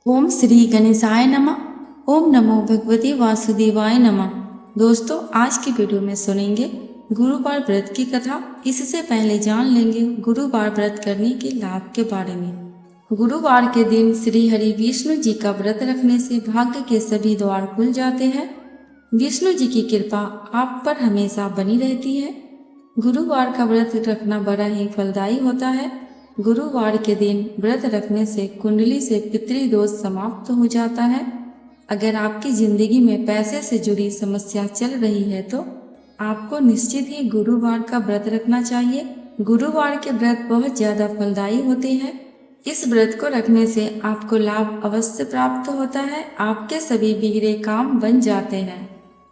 ओम श्री गणेशाय नमः। ओम नमो भगवते वासुदेवाय नमः। दोस्तों, आज की वीडियो में सुनेंगे गुरुवार व्रत की कथा। इससे पहले जान लेंगे गुरुवार व्रत करने के लाभ के बारे में। गुरुवार के दिन श्री हरि विष्णु जी का व्रत रखने से भाग्य के सभी द्वार खुल जाते हैं। विष्णु जी की कृपा आप पर हमेशा बनी रहती है। गुरुवार का व्रत रखना बड़ा ही फलदायी होता है। गुरुवार के दिन व्रत रखने से कुंडली से पितृदोष समाप्त हो जाता है। अगर आपकी जिंदगी में पैसे से जुड़ी समस्या चल रही है तो आपको निश्चित ही गुरुवार का व्रत रखना चाहिए। गुरुवार के व्रत बहुत ज्यादा फलदायी होते हैं। इस व्रत को रखने से आपको लाभ अवश्य प्राप्त होता है। आपके सभी बिगड़े काम बन जाते हैं।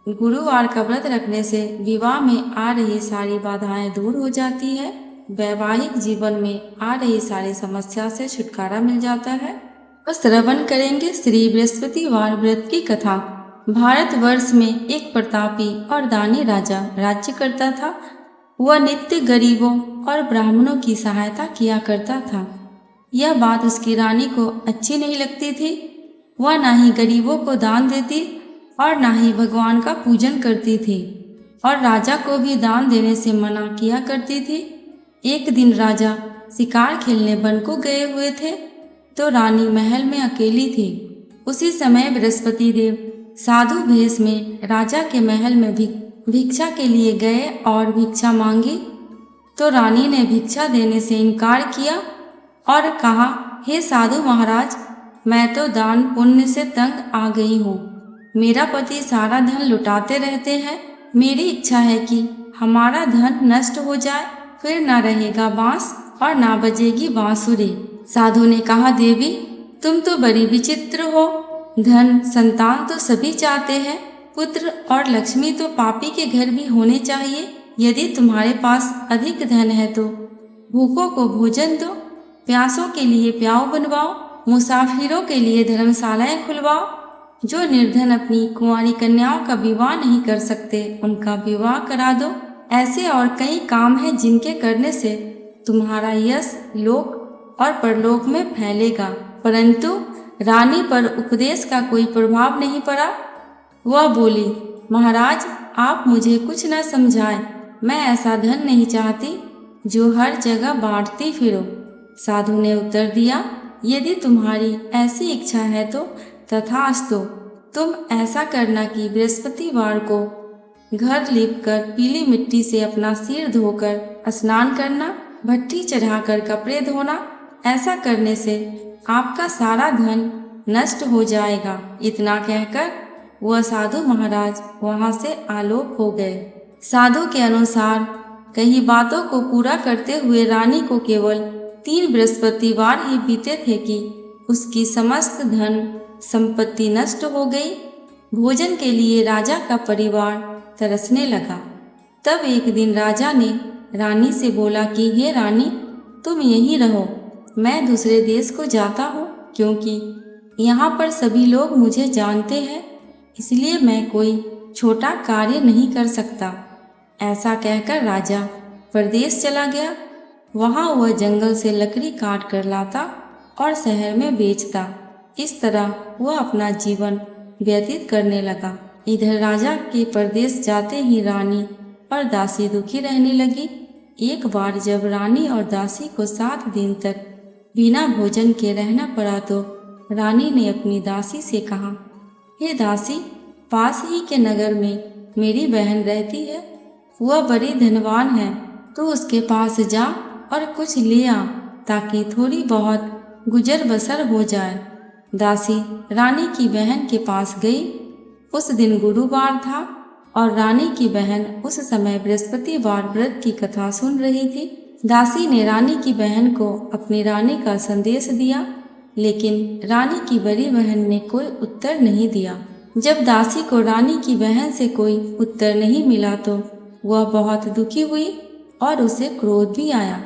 गुरुवार का व्रत रखने से विवाह में आ रही सारी बाधाएं दूर हो जाती है। वैवाहिक जीवन में आ रही सारी समस्या से छुटकारा मिल जाता है। तो श्रवण करेंगे श्री बृहस्पतिवार व्रत की कथा। भारतवर्ष में एक प्रतापी और दानी राजा राज्य करता था। वह नित्य गरीबों और ब्राह्मणों की सहायता किया करता था। यह बात उसकी रानी को अच्छी नहीं लगती थी। वह ना ही गरीबों को दान देती और ना ही भगवान का पूजन करती थी, और राजा को भी दान देने से मना किया करती थी। एक दिन राजा शिकार खेलने वन को गए हुए थे तो रानी महल में अकेली थी। उसी समय बृहस्पति देव साधु भेष में राजा के महल में भिक्षा के लिए गए और भिक्षा मांगी तो रानी ने भिक्षा देने से इनकार किया और कहा, हे साधु महाराज, मैं तो दान पुण्य से तंग आ गई हूँ। मेरा पति सारा धन लुटाते रहते हैं। मेरी इच्छा है कि हमारा धन नष्ट हो जाए, फिर ना रहेगा बांस और ना बजेगी बांसुरी। साधु ने कहा, देवी, तुम तो बड़ी विचित्र हो। धन संतान तो सभी चाहते हैं, पुत्र और लक्ष्मी तो पापी के घर भी होने चाहिए। यदि तुम्हारे पास अधिक धन है तो भूखों को भोजन दो, प्यासों के लिए प्याऊ बनवाओ, मुसाफिरों के लिए धर्मशालाएं खुलवाओ। जो निर्धन अपनी कुंवारी कन्याओं का विवाह नहीं कर सकते, उनका विवाह करा दो। ऐसे और कई काम हैं जिनके करने से तुम्हारा यश लोक और परलोक में फैलेगा। परंतु रानी पर उपदेश का कोई प्रभाव नहीं पड़ा। वह बोली, महाराज, आप मुझे कुछ न समझाएं। मैं ऐसा धन नहीं चाहती जो हर जगह बांटती फिरो। साधु ने उत्तर दिया, यदि तुम्हारी ऐसी इच्छा है तो तथास्तु। तुम ऐसा करना कि बृहस्पतिवार को घर लीपकर पीली मिट्टी से अपना सिर धोकर स्नान करना, भट्टी चढ़ाकर कपड़े धोना। ऐसा करने से आपका सारा धन नष्ट हो जाएगा। इतना कहकर वह साधु महाराज वहां से आलोक हो गए। साधु के अनुसार कई बातों को पूरा करते हुए रानी को केवल 3 बृहस्पतिवार ही बीते थे कि उसकी समस्त धन संपत्ति नष्ट हो गई। भोजन के लिए राजा का परिवार तरसने लगा। तब एक दिन राजा ने रानी से बोला कि हे रानी, तुम यहीं रहो, मैं दूसरे देश को जाता हूँ, क्योंकि यहाँ पर सभी लोग मुझे जानते हैं, इसलिए मैं कोई छोटा कार्य नहीं कर सकता। ऐसा कहकर राजा परदेश चला गया। वहाँ वह जंगल से लकड़ी काट कर लाता और शहर में बेचता। इस तरह वह अपना जीवन व्यतीत करने लगा। इधर राजा के परदेश जाते ही रानी और दासी दुखी रहने लगी। एक बार जब रानी और दासी को 7 दिन तक बिना भोजन के रहना पड़ा तो रानी ने अपनी दासी से कहा, हे दासी, पास ही के नगर में मेरी बहन रहती है। वह बड़ी धनवान है, तो उसके पास जा और कुछ ले आ, ताकि थोड़ी बहुत गुजर बसर हो जाए। दासी रानी की बहन के पास गई। उस दिन गुरुवार था और रानी की बहन उस समय बृहस्पतिवार व्रत की कथा सुन रही थी। दासी ने रानी की बहन को अपनी रानी का संदेश दिया, लेकिन रानी की बड़ी बहन ने कोई उत्तर नहीं दिया। जब दासी को रानी की बहन से कोई उत्तर नहीं मिला तो वह बहुत दुखी हुई और उसे क्रोध भी आया।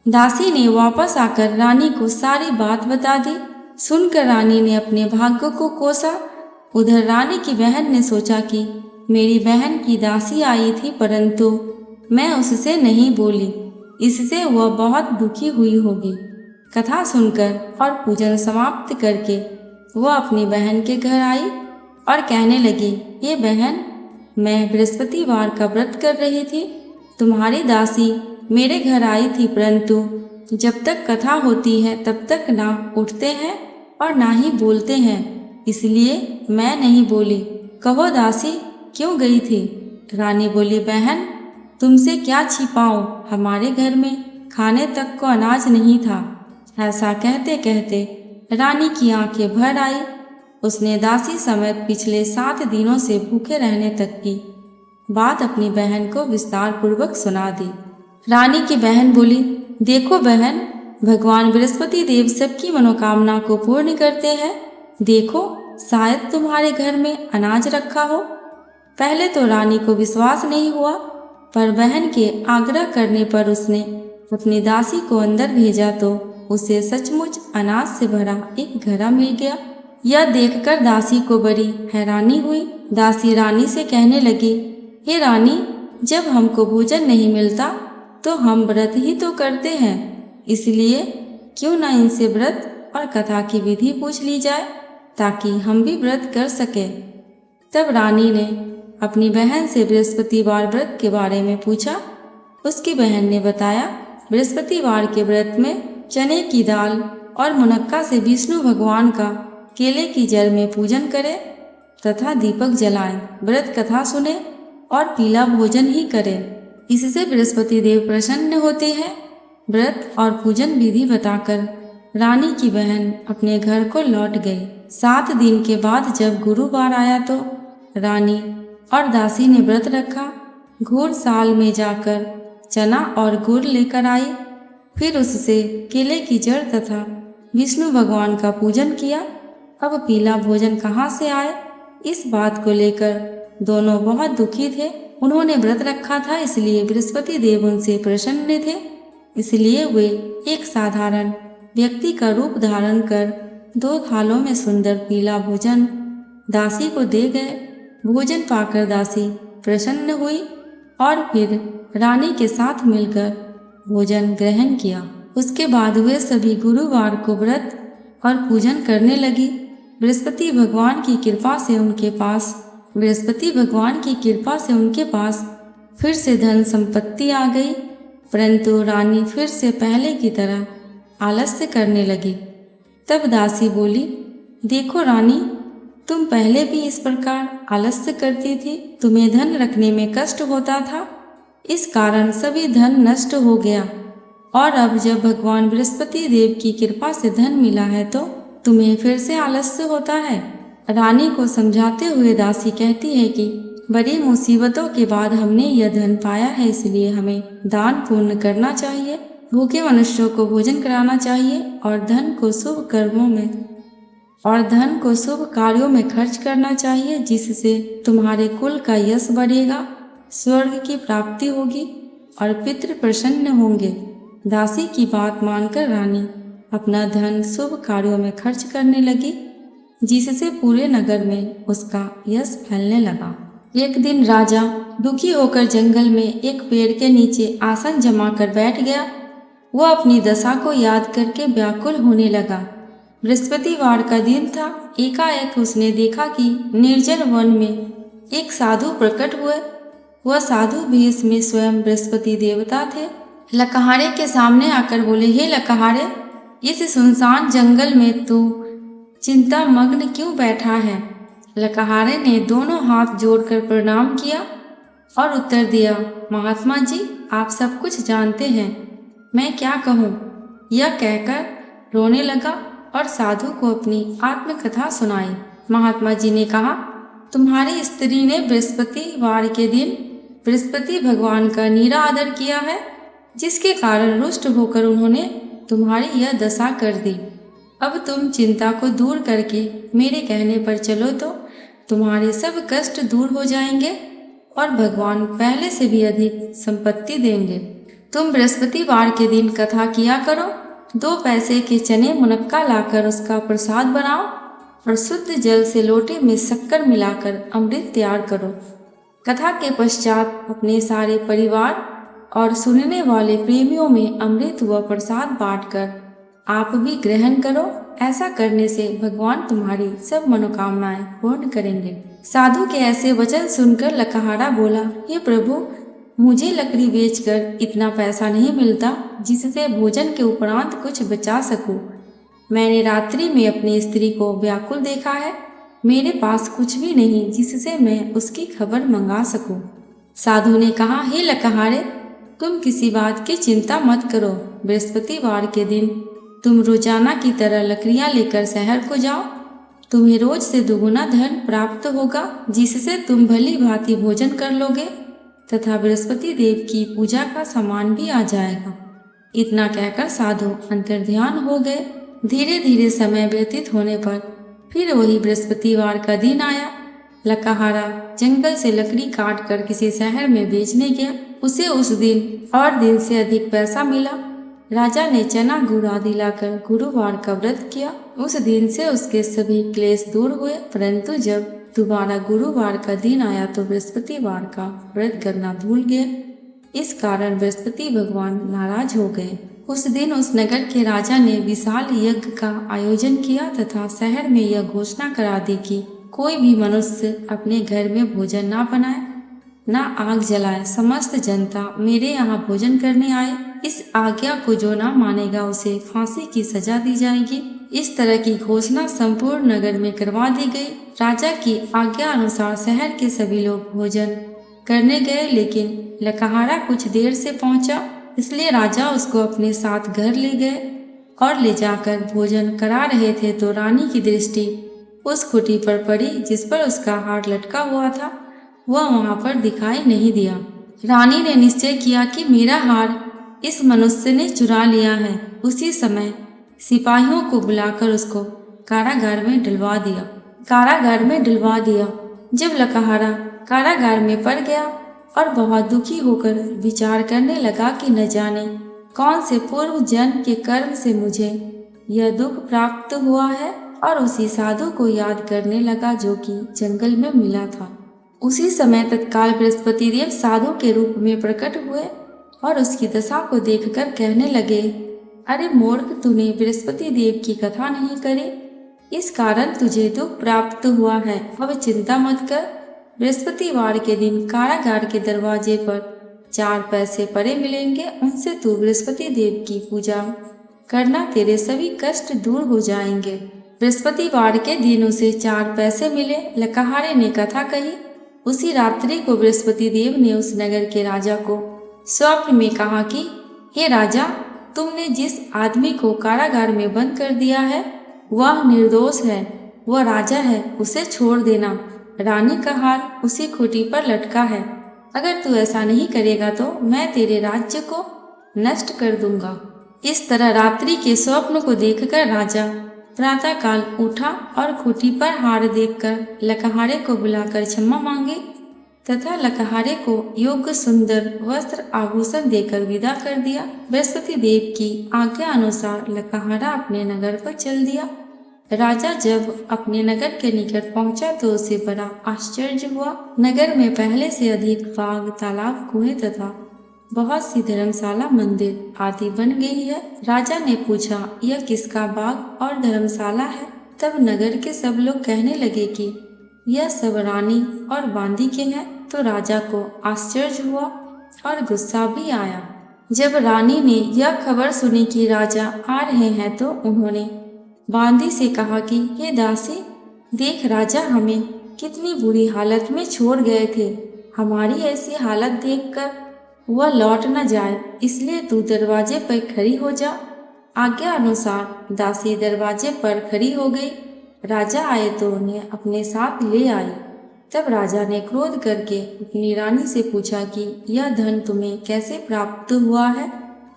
दासी ने वापस आकर रानी को सारी बात बता दी। सुनकर रानी ने अपने भाग्य को कोसा। उधर रानी की बहन ने सोचा कि मेरी बहन की दासी आई थी, परंतु मैं उससे नहीं बोली, इससे वह बहुत दुखी हुई होगी। कथा सुनकर और पूजन समाप्त करके वो अपनी बहन के घर आई और कहने लगी, ये बहन, मैं बृहस्पतिवार का व्रत कर रही थी। तुम्हारी दासी मेरे घर आई थी, परंतु जब तक कथा होती है तब तक ना उठते हैं और ना ही बोलते हैं, इसलिए मैं नहीं बोली। कहो दासी, क्यों गई थी? रानी बोली, बहन, तुमसे क्या छिपाऊं, हमारे घर में खाने तक को अनाज नहीं था। ऐसा कहते कहते रानी की आंखें भर आई। उसने दासी समेत पिछले 7 दिनों से भूखे रहने तक की बात अपनी बहन को विस्तार पूर्वक सुना दी। रानी की बहन बोली, देखो बहन, भगवान बृहस्पति देव सबकी मनोकामना को पूर्ण करते हैं। देखो, शायद तुम्हारे घर में अनाज रखा हो। पहले तो रानी को विश्वास नहीं हुआ, पर बहन के आग्रह करने पर उसने अपनी दासी को अंदर भेजा तो उसे सचमुच अनाज से भरा एक घड़ा मिल गया। यह देखकर दासी को बड़ी हैरानी हुई। दासी रानी से कहने लगी, हे रानी, जब हमको भोजन नहीं मिलता तो हम व्रत ही तो करते हैं, इसलिए क्यों ना इनसे व्रत और कथा की विधि पूछ ली जाए ताकि हम भी व्रत कर सके। तब रानी ने अपनी बहन से बृहस्पतिवार व्रत के बारे में पूछा। उसकी बहन ने बताया, बृहस्पतिवार के व्रत में चने की दाल और मुनक्का से विष्णु भगवान का केले की जड़ में पूजन करें तथा दीपक जलाएं, व्रत कथा सुने और पीला भोजन ही करें। इससे बृहस्पति देव प्रसन्न होते हैं। व्रत और पूजन विधि बताकर रानी की बहन अपने घर को लौट गई। 7 दिन के बाद जब गुरुवार आया तो रानी और दासी ने व्रत रखा। घूर साल में जाकर चना और गुड़ लेकर आई, फिर उससे केले की जड़ तथा विष्णु भगवान का पूजन किया। अब पीला भोजन कहाँ से आए, इस बात को लेकर दोनों बहुत दुखी थे। उन्होंने व्रत रखा था, इसलिए बृहस्पति देव उनसे प्रसन्न थे, इसलिए वे एक साधारण व्यक्ति का रूप धारण कर 2 थालों में सुंदर पीला भोजन दासी को दे गए। भोजन पाकर दासी प्रसन्न हुई और फिर रानी के साथ मिलकर भोजन ग्रहण किया। उसके बाद वे सभी गुरुवार को व्रत और पूजन करने लगी। बृहस्पति भगवान की कृपा से उनके पास फिर से धन संपत्ति आ गई, परंतु रानी फिर से पहले की तरह आलस्य करने लगी। तब दासी बोली, देखो रानी, तुम पहले भी इस प्रकार आलस्य करती थी। तुम्हें धन रखने में कष्ट होता था, इस कारण सभी धन नष्ट हो गया, और अब जब भगवान बृहस्पति देव की कृपा से धन मिला है तो तुम्हें फिर से आलस्य होता है। रानी को समझाते हुए दासी कहती है कि बड़ी मुसीबतों के बाद हमने यह धन पाया है, इसलिए हमें दान पुण्य करना चाहिए, भूखे मनुष्यों को भोजन कराना चाहिए और धन को शुभ कार्यों में खर्च करना चाहिए, जिससे तुम्हारे कुल का यश बढ़ेगा, स्वर्ग की प्राप्ति होगी और पितृ प्रसन्न होंगे। दासी की बात मानकर रानी अपना धन शुभ कार्यों में खर्च करने लगी, जिससे पूरे नगर में उसका यश फैलने लगा। एक दिन राजा दुखी होकर जंगल में एक पेड़ के नीचे आसन जमा कर बैठ गया। वह अपनी दशा को याद करके व्याकुल होने लगा। बृहस्पतिवार का दिन था। एकाएक उसने देखा कि निर्जन वन में एक साधु प्रकट हुए। वह साधु भेष में स्वयं बृहस्पति देवता थे। लकहारे के सामने आकर बोले, हे लकहारे, इस सुनसान जंगल में तू चिंता मग्न क्यों बैठा है? लकहारे ने दोनों हाथ जोड़कर प्रणाम किया और उत्तर दिया, महात्मा जी, आप सब कुछ जानते हैं, मैं क्या कहूँ। यह कहकर रोने लगा और साधु को अपनी आत्मकथा सुनाई। महात्मा जी ने कहा, तुम्हारी स्त्री ने बृहस्पतिवार के दिन बृहस्पति भगवान का नीरा आदर किया है, जिसके कारण रुष्ट होकर उन्होंने तुम्हारी यह दशा कर दी। अब तुम चिंता को दूर करके मेरे कहने पर चलो तो तुम्हारे सब कष्ट दूर हो जाएंगे और भगवान पहले से भी अधिक संपत्ति देंगे। तुम बृहस्पतिवार के दिन कथा किया करो, 2 पैसे के चने मुनक्का लाकर उसका प्रसाद बनाओ और शुद्ध जल से लोटे में शक्कर मिलाकर अमृत तैयार करो। कथा के पश्चात अपने सारे परिवार और सुनने वाले प्रेमियों में अमृत व प्रसाद बांटकर आप भी ग्रहण करो। ऐसा करने से भगवान तुम्हारी सब मनोकामनाएं पूर्ण करेंगे। साधु के ऐसे वचन सुनकर लकहारा बोला, हे प्रभु, मुझे लकड़ी बेचकर इतना पैसा नहीं मिलता जिससे भोजन के उपरांत कुछ बचा सकूं। मैंने रात्रि में अपनी स्त्री को व्याकुल देखा है। मेरे पास कुछ भी नहीं जिससे मैं उसकी खबर मंगा सकूं। साधु ने कहा, हे लकहारे, तुम किसी बात की चिंता मत करो। बृहस्पतिवार के दिन तुम रोजाना की तरह लकड़ियां लेकर शहर को जाओ। तुम्हें रोज से दुगुना धन प्राप्त होगा जिससे तुम भली भांति भोजन कर लोगे तथा बृहस्पति देव की पूजा का सामान भी आ जाएगा। इतना कहकर साधु अंतर्ध्यान हो गए। धीरे धीरे समय व्यतीत होने पर फिर वही बृहस्पतिवार का दिन आया। लकहारा जंगल से लकड़ी काट कर किसी शहर में बेचने गया। उसे उस दिन और दिन से अधिक पैसा मिला। राजा ने चना गुड़ आदि लाकर गुरुवार का व्रत किया। उस दिन से उसके सभी क्लेश दूर हुए। परंतु जब दोबारा गुरुवार का दिन आया तो बृहस्पतिवार का व्रत करना भूल गया। इस कारण बृहस्पति भगवान नाराज हो गए। उस दिन उस नगर के राजा ने विशाल यज्ञ का आयोजन किया तथा शहर में यह घोषणा करा दी कि कोई भी मनुष्य अपने घर में भोजन ना बनाए, ना आग जलाए। समस्त जनता मेरे यहाँ भोजन करने आए। इस आज्ञा को जो ना मानेगा उसे फांसी की सजा दी जाएगी। इस तरह की घोषणा संपूर्ण नगर में करवा दी गई। राजा की आज्ञा अनुसार शहर के सभी लोग भोजन करने गए, लेकिन लकहारा कुछ देर से पहुंचा, इसलिए राजा उसको अपने साथ घर ले गए और ले जाकर भोजन करा रहे थे तो रानी की दृष्टि उस खुटी पर पड़ी जिस पर उसका हार लटका हुआ था। वह वहां पर दिखाई नहीं दिया। रानी ने निश्चय किया कि मेरा हार इस मनुष्य ने चुरा लिया है। उसी समय सिपाहियों को बुलाकर उसको कारागार में डलवा दिया। जब लकहारा कारागार में पड़ गया और बहुत दुखी होकर विचार करने लगा कि न जाने कौन से पूर्व जन्म के कर्म से मुझे यह दुख प्राप्त हुआ है, और उसी साधु को याद करने लगा जो कि जंगल में मिला था। उसी समय तत्काल बृहस्पति देव साधु के रूप में प्रकट हुए और उसकी दशा को देखकर कहने लगे, अरे मूर्ख, तूने बृहस्पति देव की कथा नहीं करी, इस कारण तुझे दुख प्राप्त हुआ है। अब चिंता मत कर। बृहस्पतिवार के दिन कारागार के दरवाजे पर 4 पैसे पड़े मिलेंगे। उनसे तू बृहस्पति देव की पूजा करना, तेरे सभी कष्ट दूर हो जाएंगे। बृहस्पतिवार के दिन उसे 4 पैसे मिले। लकहारे ने कथा कही। उसी रात्रि को बृहस्पति देव ने उस नगर के राजा को स्वप्न में कहा कि हे राजा, तुमने जिस आदमी को कारागार में बंद कर दिया है वह निर्दोष है, वह राजा है, उसे छोड़ देना। रानी का हार उसी खूंटी पर लटका है। अगर तू ऐसा नहीं करेगा तो मैं तेरे राज्य को नष्ट कर दूंगा। इस तरह रात्रि के स्वप्न को देखकर राजा प्रातःकाल उठा और खूंटी पर हार देखकर लकहारे को बुलाकर क्षमा मांगे तथा लकहारे को योग्य सुंदर वस्त्र आभूषण देकर विदा कर दिया। बृहस्पति देव की आज्ञा अनुसार लकहारा अपने नगर पर चल दिया। राजा जब अपने नगर के निकट पहुंचा तो उसे बड़ा आश्चर्य हुआ। नगर में पहले से अधिक बाग, तालाब, कुएं तथा बहुत सी धर्मशाला, मंदिर आदि बन गई है। राजा ने पूछा, यह किसका बाग और धर्मशाला है? तब नगर के सब लोग कहने लगे कि यह सब रानी और बांदी के हैं। तो राजा को आश्चर्य हुआ और गुस्सा भी आया। जब रानी ने यह खबर सुनी कि राजा आ रहे हैं तो उन्होंने बांदी से कहा कि हे दासी, देख, राजा हमें कितनी बुरी हालत में छोड़ गए थे। हमारी ऐसी हालत देखकर वह लौट न जाए, इसलिए तू दरवाजे पर खड़ी हो जा। आज्ञा अनुसार दासी दरवाजे पर खड़ी हो गई। राजा आए तो उन्हें अपने साथ ले आई। तब राजा ने क्रोध करके अपनी रानी से पूछा कि यह धन तुम्हें कैसे प्राप्त हुआ है?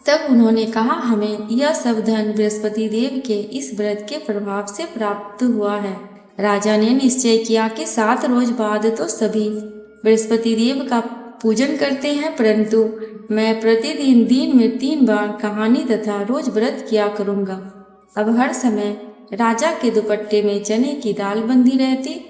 तब उन्होंने कहा, हमें यह सब धन बृहस्पति देव के इस व्रत के प्रभाव से प्राप्त हुआ है। राजा ने निश्चय किया कि 7 रोज बाद तो सभी बृहस्पति देव का पूजन करते हैं, परंतु मैं प्रतिदिन दिन में 3 बार कहानी तथा रोज व्रत किया करूँगा। अब हर समय राजा के दुपट्टे में चने की दाल बंधी रहती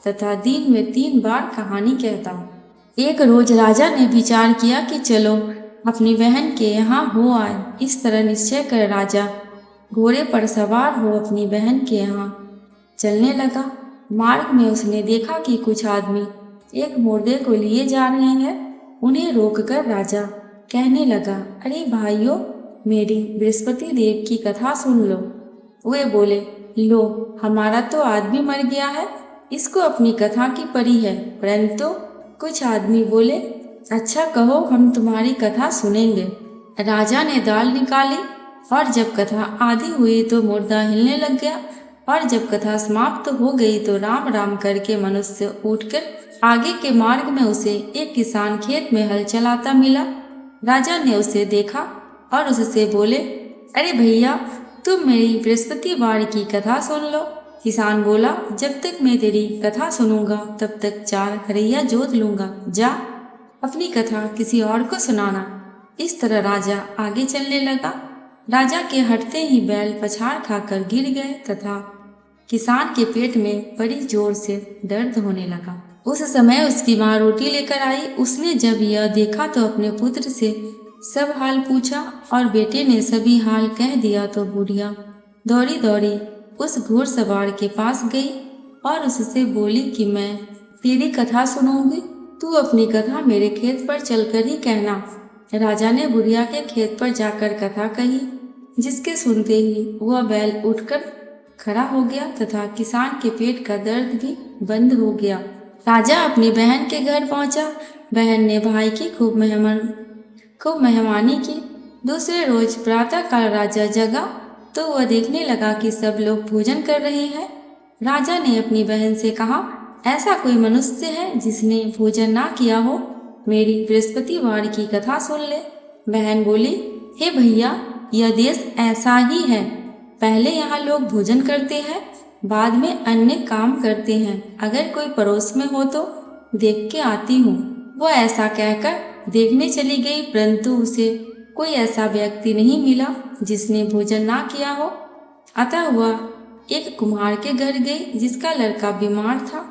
तथा दिन में 3 बार कहानी कहता। एक रोज राजा ने विचार किया कि चलो अपनी बहन के यहाँ हो आए। इस तरह निश्चय कर राजा घोड़े पर सवार हो अपनी बहन के यहाँ चलने लगा। मार्ग में उसने देखा कि कुछ आदमी एक मुर्दे को लिए जा रहे हैं। उन्हें रोककर राजा कहने लगा, अरे भाइयों, मेरी बृहस्पति देव की कथा सुन लो। वे बोले, लो, हमारा तो आदमी मर गया है, इसको अपनी कथा की पड़ी है। परंतु कुछ आदमी बोले, अच्छा कहो, हम तुम्हारी कथा सुनेंगे। राजा ने दाल निकाली और जब कथा आधी हुई तो मुर्दा हिलने लग गया, और जब कथा समाप्त हो गई तो राम राम करके मनुष्य उठकर आगे के मार्ग में उसे एक किसान खेत में हल चलाता मिला। राजा ने उसे देखा और उससे बोले, अरे भैया, तुम मेरी बृहस्पतिवार की कथा सुन लो। किसान बोला, जब तक मैं तेरी कथा सुनूंगा तब तक 4 खरैया जोत लूंगा। जा, अपनी कथा किसी और को सुनाना। इस तरह राजा आगे चलने लगा। राजा के हटते ही बैल पछाड़ खाकर गिर गए तथा किसान के पेट में बड़ी जोर से दर्द होने लगा। उस समय उसकी माँ रोटी लेकर आई। उसने जब यह देखा तो अपने पुत्र से सब हाल पूछा और बेटे ने सभी हाल कह दिया तो बुढ़िया दौड़ी दौड़ी उस घुड़सवार के पास गई और उससे बोली कि मैं तेरी कथा सुनूंगी, तू अपनी कथा मेरे खेत पर चलकर ही कहना। राजा ने बुढ़िया के खेत पर जाकर कथा कही, जिसके सुनते ही वह बैल उठकर खड़ा हो गया तथा किसान के पेट का दर्द भी बंद हो गया। राजा अपनी बहन के घर पहुंचा। बहन ने भाई की खूब मेहमानी की। दूसरे रोज प्रातः काल राजा जगा तो वह देखने लगा कि सब लोग भोजन कर रहे हैं। राजा ने अपनी बहन से कहा, ऐसा कोई मनुष्य है जिसने भोजन ना किया हो? मेरी बृहस्पतिवार की कथा सुन ले। बहन बोली, हे भैया, यह देश ऐसा ही है। पहले यहाँ लोग भोजन करते हैं, बाद में अन्य काम करते हैं। अगर कोई पड़ोस में हो तो देख के आती हूँ। वह ऐसा कहकर देखने चली गई, परंतु उसे कोई ऐसा व्यक्ति नहीं मिला जिसने भोजन ना किया हो। अतः वह एक कुम्हार के घर गई जिसका लड़का बीमार था।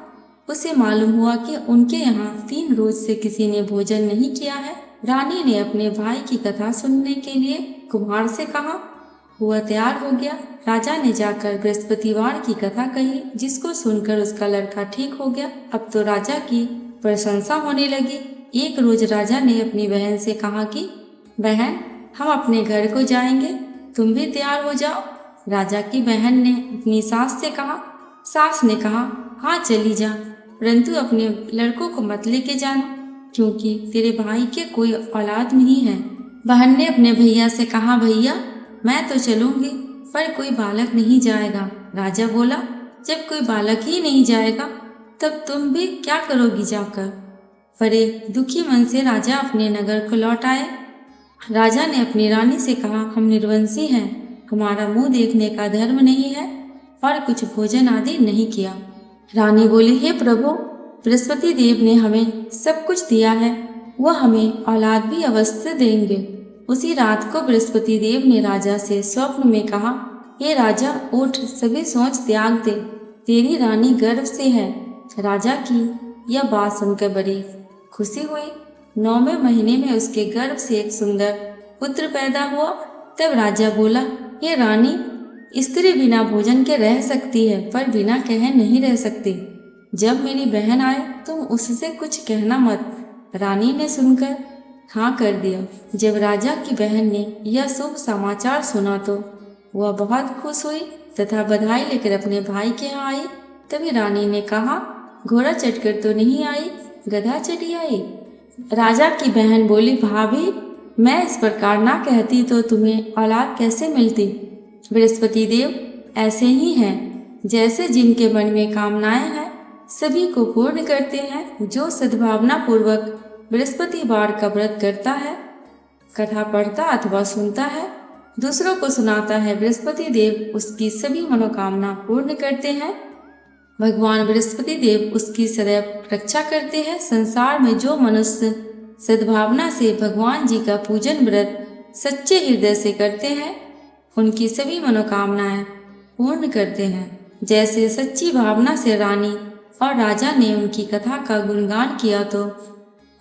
उसे मालूम हुआ कि उनके यहाँ 3 रोज से किसी ने भोजन नहीं किया है। रानी ने अपने भाई की कथा सुनने के लिए कुम्हार से कहा। वह तैयार हो गया। राजा ने जाकर बृहस्पतिवार की कथा कही, जिसको सुनकर उसका लड़का ठीक हो गया। अब तो राजा की प्रशंसा होने लगी। एक रोज राजा ने अपनी बहन से कहा कि बहन, हम अपने घर को जाएंगे, तुम भी तैयार हो जाओ। राजा की बहन ने अपनी सास से कहा। सास ने कहा, हाँ चली जा, परंतु अपने लड़कों को मत लेके जाना, क्योंकि तेरे भाई के कोई औलाद नहीं है। बहन ने अपने भैया से कहा, भैया, मैं तो चलूंगी, पर कोई बालक नहीं जाएगा। राजा बोला, जब कोई बालक ही नहीं जाएगा तब तुम भी क्या करोगी जाकर? बड़े दुखी मन से राजा अपने नगर को लौट आए। राजा ने अपनी रानी से कहा, हम निर्वंशी हैं, हमारा मुंह देखने का धर्म नहीं है और कुछ भोजन आदि नहीं किया। रानी बोली, हे प्रभु, बृहस्पति देव ने हमें सब कुछ दिया है, वह हमें औलाद भी अवश्य देंगे। उसी रात को बृहस्पति देव ने राजा से स्वप्न में कहा, हे राजा, उठ, सभी सोच त्याग दे, तेरी रानी गर्भ से है। राजा की यह बात सुनकर बड़ी खुशी हुई। 9वें महीने में उसके गर्भ से एक सुंदर पुत्र पैदा हुआ। तब राजा बोला, हे रानी, स्त्री बिना भोजन के रह सकती है, पर बिना कहे नहीं रह सकती। जब मेरी बहन आए तुम उससे कुछ कहना मत। रानी ने सुनकर हाँ कर दिया। जब राजा की बहन ने यह शुभ समाचार सुना तो वह बहुत खुश हुई तथा बधाई लेकर अपने भाई के यहाँ आई। तभी रानी ने कहा, घोड़ा चढ़कर तो नहीं आई, गधा चढ़ी आई। राजा की बहन बोली, भाभी, मैं इस प्रकार ना कहती तो तुम्हें औलाद कैसे मिलती? बृहस्पति देव ऐसे ही हैं, जैसे जिनके मन में कामनाएं हैं सभी को पूर्ण करते हैं। जो सद्भावना पूर्वक बृहस्पतिवार का व्रत करता है, कथा पढ़ता अथवा सुनता है, दूसरों को सुनाता है, बृहस्पति देव उसकी सभी मनोकामना पूर्ण करते हैं। भगवान बृहस्पति देव उसकी सदैव रक्षा करते हैं। संसार में जो मनुष्य सद्भावना से भगवान जी का पूजन व्रत सच्चे हृदय से करते हैं, उनकी सभी मनोकामनाएं पूर्ण करते हैं। जैसे सच्ची भावना से रानी और राजा ने उनकी कथा का गुणगान किया तो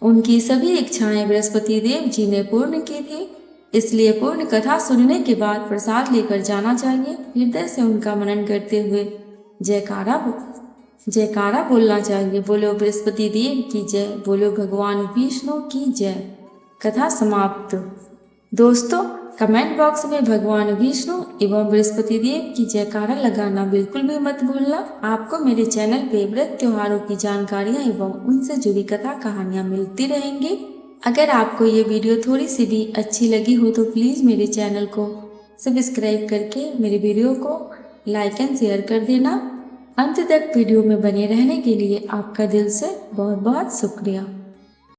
उनकी सभी इच्छाएं बृहस्पति देव जी ने पूर्ण की थी। इसलिए पूर्ण कथा सुनने के बाद प्रसाद लेकर जाना चाहिए। हृदय से उनका मनन करते हुए जयकारा बोलना चाहिए। बोलो बृहस्पति देव की जय, बोलो भगवान विष्णु की जय। कथा समाप्त। दोस्तों, कमेंट बॉक्स में भगवान विष्णु एवं बृहस्पति देव की जयकारा लगाना बिल्कुल भी मत भूलना। आपको मेरे चैनल पे व्रत त्योहारों की जानकारियाँ एवं उनसे जुड़ी कथा कहानियाँ मिलती रहेंगी। अगर आपको ये वीडियो थोड़ी सी भी अच्छी लगी हो तो प्लीज़ मेरे चैनल को सब्सक्राइब करके मेरे वीडियो को लाइक एंड शेयर कर देना। अंत तक वीडियो में बने रहने के लिए आपका दिल से बहुत बहुत शुक्रिया।